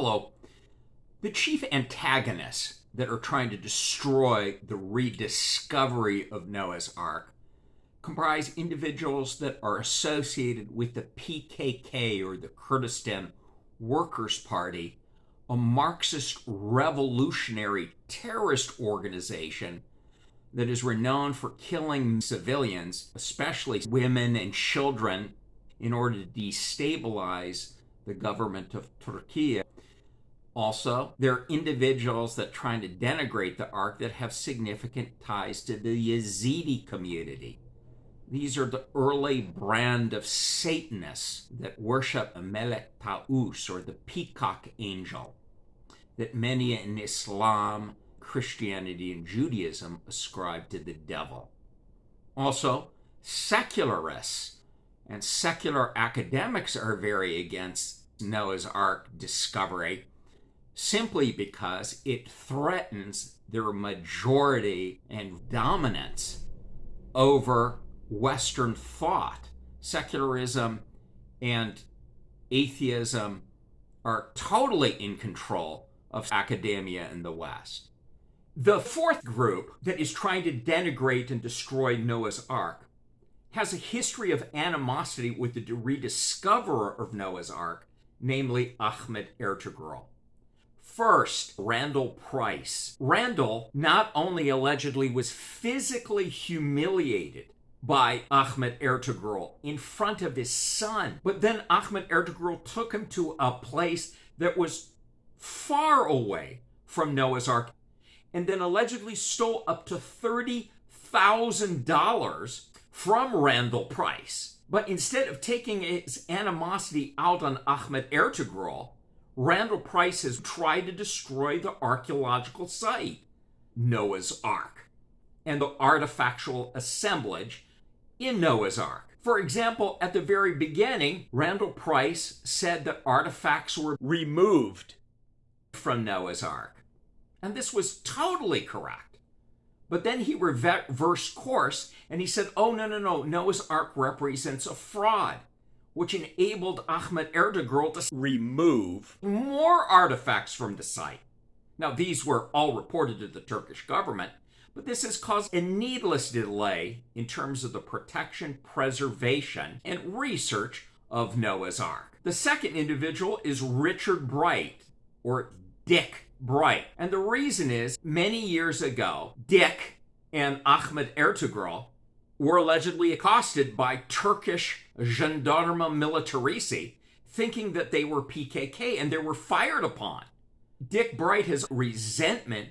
Hello. The chief antagonists that are trying to destroy the rediscovery of Noah's Ark comprise individuals that are associated with the PKK, or the Kurdistan Workers' Party, a Marxist revolutionary terrorist organization that is renowned for killing civilians, especially women and children, in order to destabilize the government of Turkey. Also, there are individuals that are trying to denigrate the Ark that have significant ties to the Yazidi community. These are the early brand of Satanists that worship Melek Taus, or the peacock angel, that many in Islam, Christianity, and Judaism ascribe to the devil. Also, secularists and secular academics are very against Noah's Ark discovery, simply because it threatens their majority and dominance over Western thought. Secularism and atheism are totally in control of academia in the West. The fourth group that is trying to denigrate and destroy Noah's Ark has a history of animosity with the rediscoverer of Noah's Ark, namely Ahmed Ertugrul. First, Randall Price. Randall not only allegedly was physically humiliated by Ahmed Ertugrul in front of his son, but then Ahmed Ertugrul took him to a place that was far away from Noah's Ark, and then allegedly stole up to $30,000 from Randall Price. But instead of taking his animosity out on Ahmed Ertugrul, Randall Price has tried to destroy the archaeological site, Noah's Ark, and the artifactual assemblage in Noah's Ark. For example, at the very beginning, Randall Price said that artifacts were removed from Noah's Ark, and this was totally correct. But then he reversed course, and he said, oh, no, Noah's Ark represents a fraud, which enabled Ahmed Ertugrul to remove more artifacts from the site. Now, these were all reported to the Turkish government, but this has caused a needless delay in terms of the protection, preservation, and research of Noah's Ark. The second individual is Richard Bright, or Dick Bright. And the reason is, many years ago, Dick and Ahmed Ertugrul were allegedly accosted by Turkish Jandarma Militarici, thinking that they were PKK, and they were fired upon. Dick Bright has resentment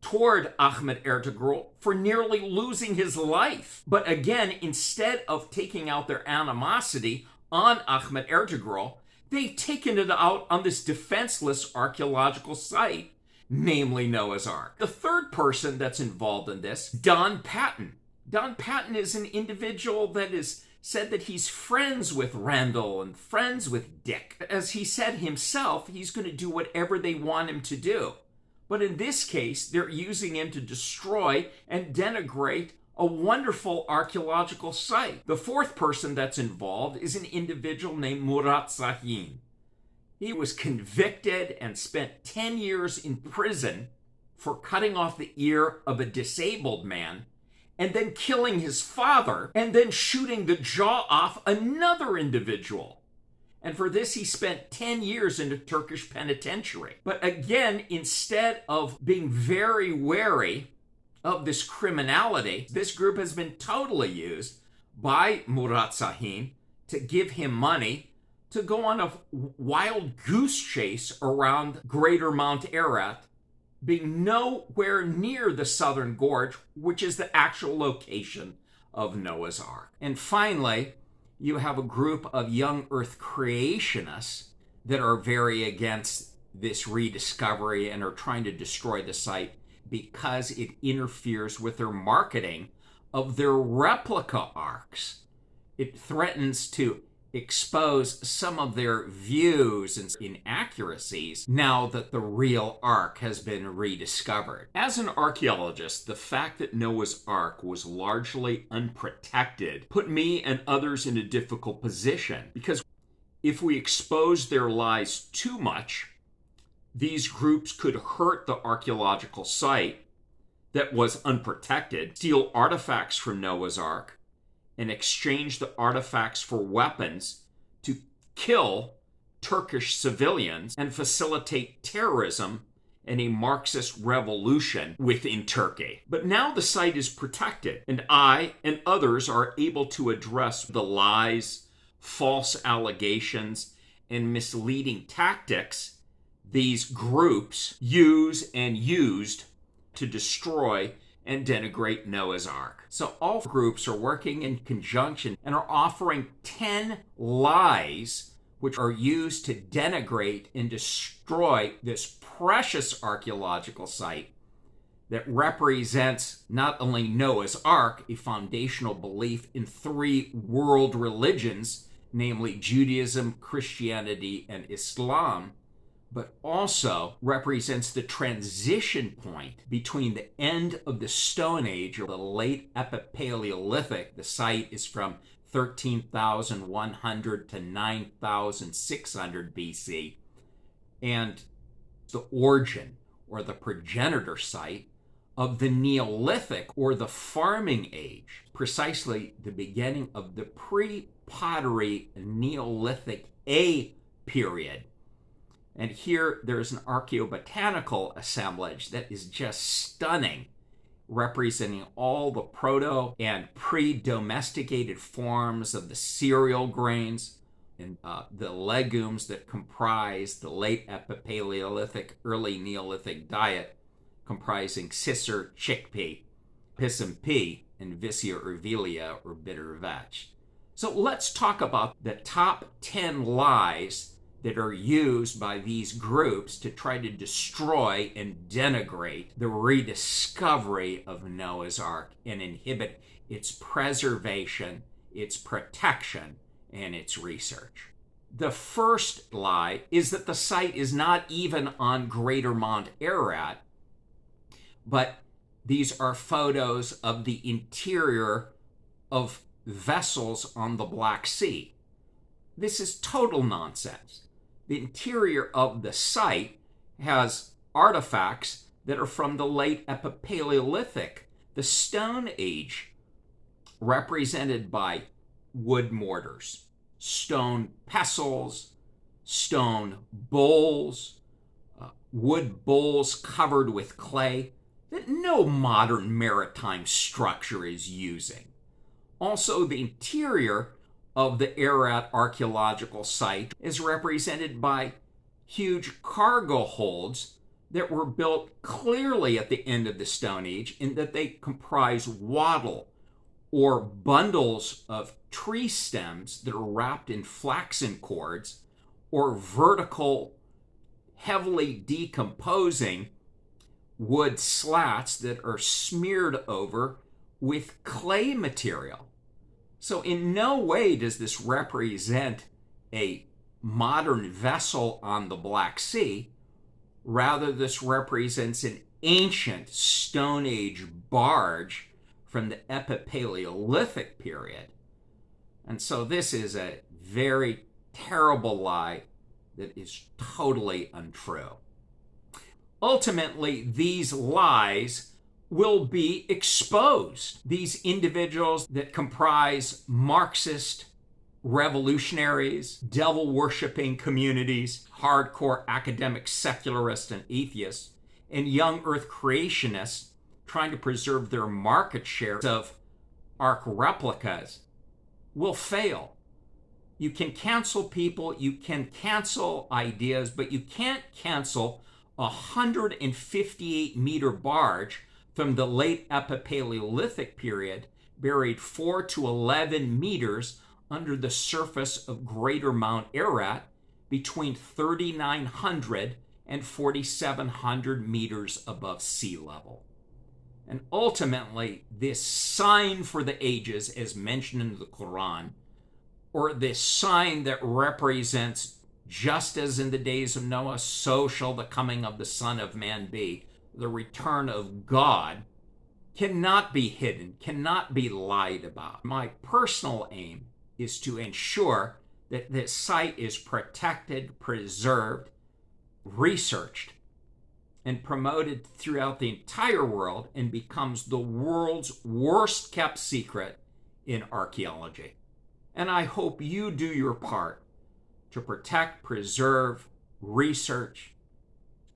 toward Ahmed Ertugrul for nearly losing his life. But again, instead of taking out their animosity on Ahmed Ertugrul, they've taken it out on this defenseless archaeological site, namely Noah's Ark. The third person that's involved in this, Don Patton. Don Patton is an individual that is said that he's friends with Randall and friends with Dick. As he said himself, he's going to do whatever they want him to do. But in this case, they're using him to destroy and denigrate a wonderful archaeological site. The fourth person that's involved is an individual named Murat Sahin. He was convicted and spent 10 years in prison for cutting off the ear of a disabled man, and then killing his father, and then shooting the jaw off another individual. And for this, he spent 10 years in a Turkish penitentiary. But again, instead of being very wary of this criminality, this group has been totally used by Murat Sahin to give him money to go on a wild goose chase around Greater Mount Ararat, being nowhere near the Southern Gorge, which is the actual location of Noah's Ark. And finally, you have a group of young Earth creationists that are very against this rediscovery and are trying to destroy the site because it interferes with their marketing of their replica arks. It threatens to expose some of their views and inaccuracies now that the real Ark has been rediscovered. As an archaeologist, the fact that Noah's Ark was largely unprotected put me and others in a difficult position, because if we expose their lies too much, These groups could hurt the archaeological site that was unprotected, steal artifacts from Noah's Ark, and exchange the artifacts for weapons to kill Turkish civilians and facilitate terrorism and a Marxist revolution within Turkey. But now the site is protected, and I and others are able to address the lies, false allegations, and misleading tactics these groups use and used to destroy and denigrate Noah's Ark. So all groups are working in conjunction and are offering 10 lies which are used to denigrate and destroy this precious archaeological site that represents not only Noah's Ark, a foundational belief in 3 world religions, namely Judaism, Christianity, and Islam, but also represents the transition point between the end of the Stone Age or the Late Epipaleolithic. The site is from 13,100 to 9,600 BC, and the origin or the progenitor site of the Neolithic or the farming age, precisely the beginning of the pre-pottery Neolithic A period. And here there's an archaeobotanical assemblage that is just stunning, representing all the proto and pre-domesticated forms of the cereal grains and the legumes that comprise the late Epipaleolithic, early Neolithic diet, comprising Cicer, chickpea, Pisum pea, and Vicia, ervilia, or bitter vetch. So let's talk about the top 10 lies that are used by these groups to try to destroy and denigrate the rediscovery of Noah's Ark and inhibit its preservation, its protection, and its research. The first lie is that the site is not even on Greater Mount Ararat, but these are photos of the interior of vessels on the Black Sea. This is total nonsense. The interior of the site has artifacts that are from the late Epipaleolithic, the Stone Age, represented by wood mortars, stone pestles, stone bowls, wood bowls covered with clay that no modern maritime structure is using. Also, the interior of the Ararat archaeological site is represented by huge cargo holds that were built clearly at the end of the Stone Age, in that they comprise wattle, or bundles of tree stems that are wrapped in flaxen cords, or vertical, heavily decomposing wood slats that are smeared over with clay material. So in no way does this represent a modern vessel on the Black Sea. Rather, this represents an ancient Stone Age barge from the Epipaleolithic period. And so this is a very terrible lie that is totally untrue. Ultimately, these lies will be exposed. These individuals that comprise Marxist revolutionaries, devil-worshipping communities, hardcore academic secularists and atheists, and young earth creationists trying to preserve their market share of Ark replicas will fail. You can cancel people, you can cancel ideas, but you can't cancel a 158-meter barge from the late Epipaleolithic period, buried 4 to 11 meters under the surface of Greater Mount Ararat, between 3,900 and 4,700 meters above sea level. And ultimately, this sign for the ages, as mentioned in the Qur'an, or this sign that represents, just as in the days of Noah, so shall the coming of the Son of Man be, the return of God, cannot be hidden, cannot be lied about. My personal aim is to ensure that this site is protected, preserved, researched and promoted throughout the entire world and becomes the world's worst kept secret in archaeology. And I hope you do your part to protect, preserve, research,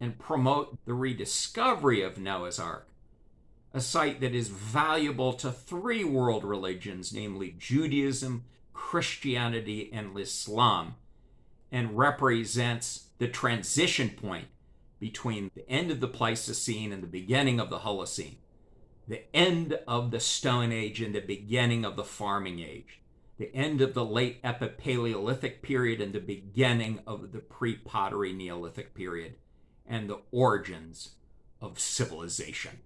and promote the rediscovery of Noah's Ark, a site that is valuable to three world religions, namely Judaism, Christianity, and Islam, and represents the transition point between the end of the Pleistocene and the beginning of the Holocene, the end of the Stone Age and the beginning of the Farming Age, the end of the Late Epipaleolithic Period and the beginning of the pre-pottery Neolithic Period, and the origins of civilization.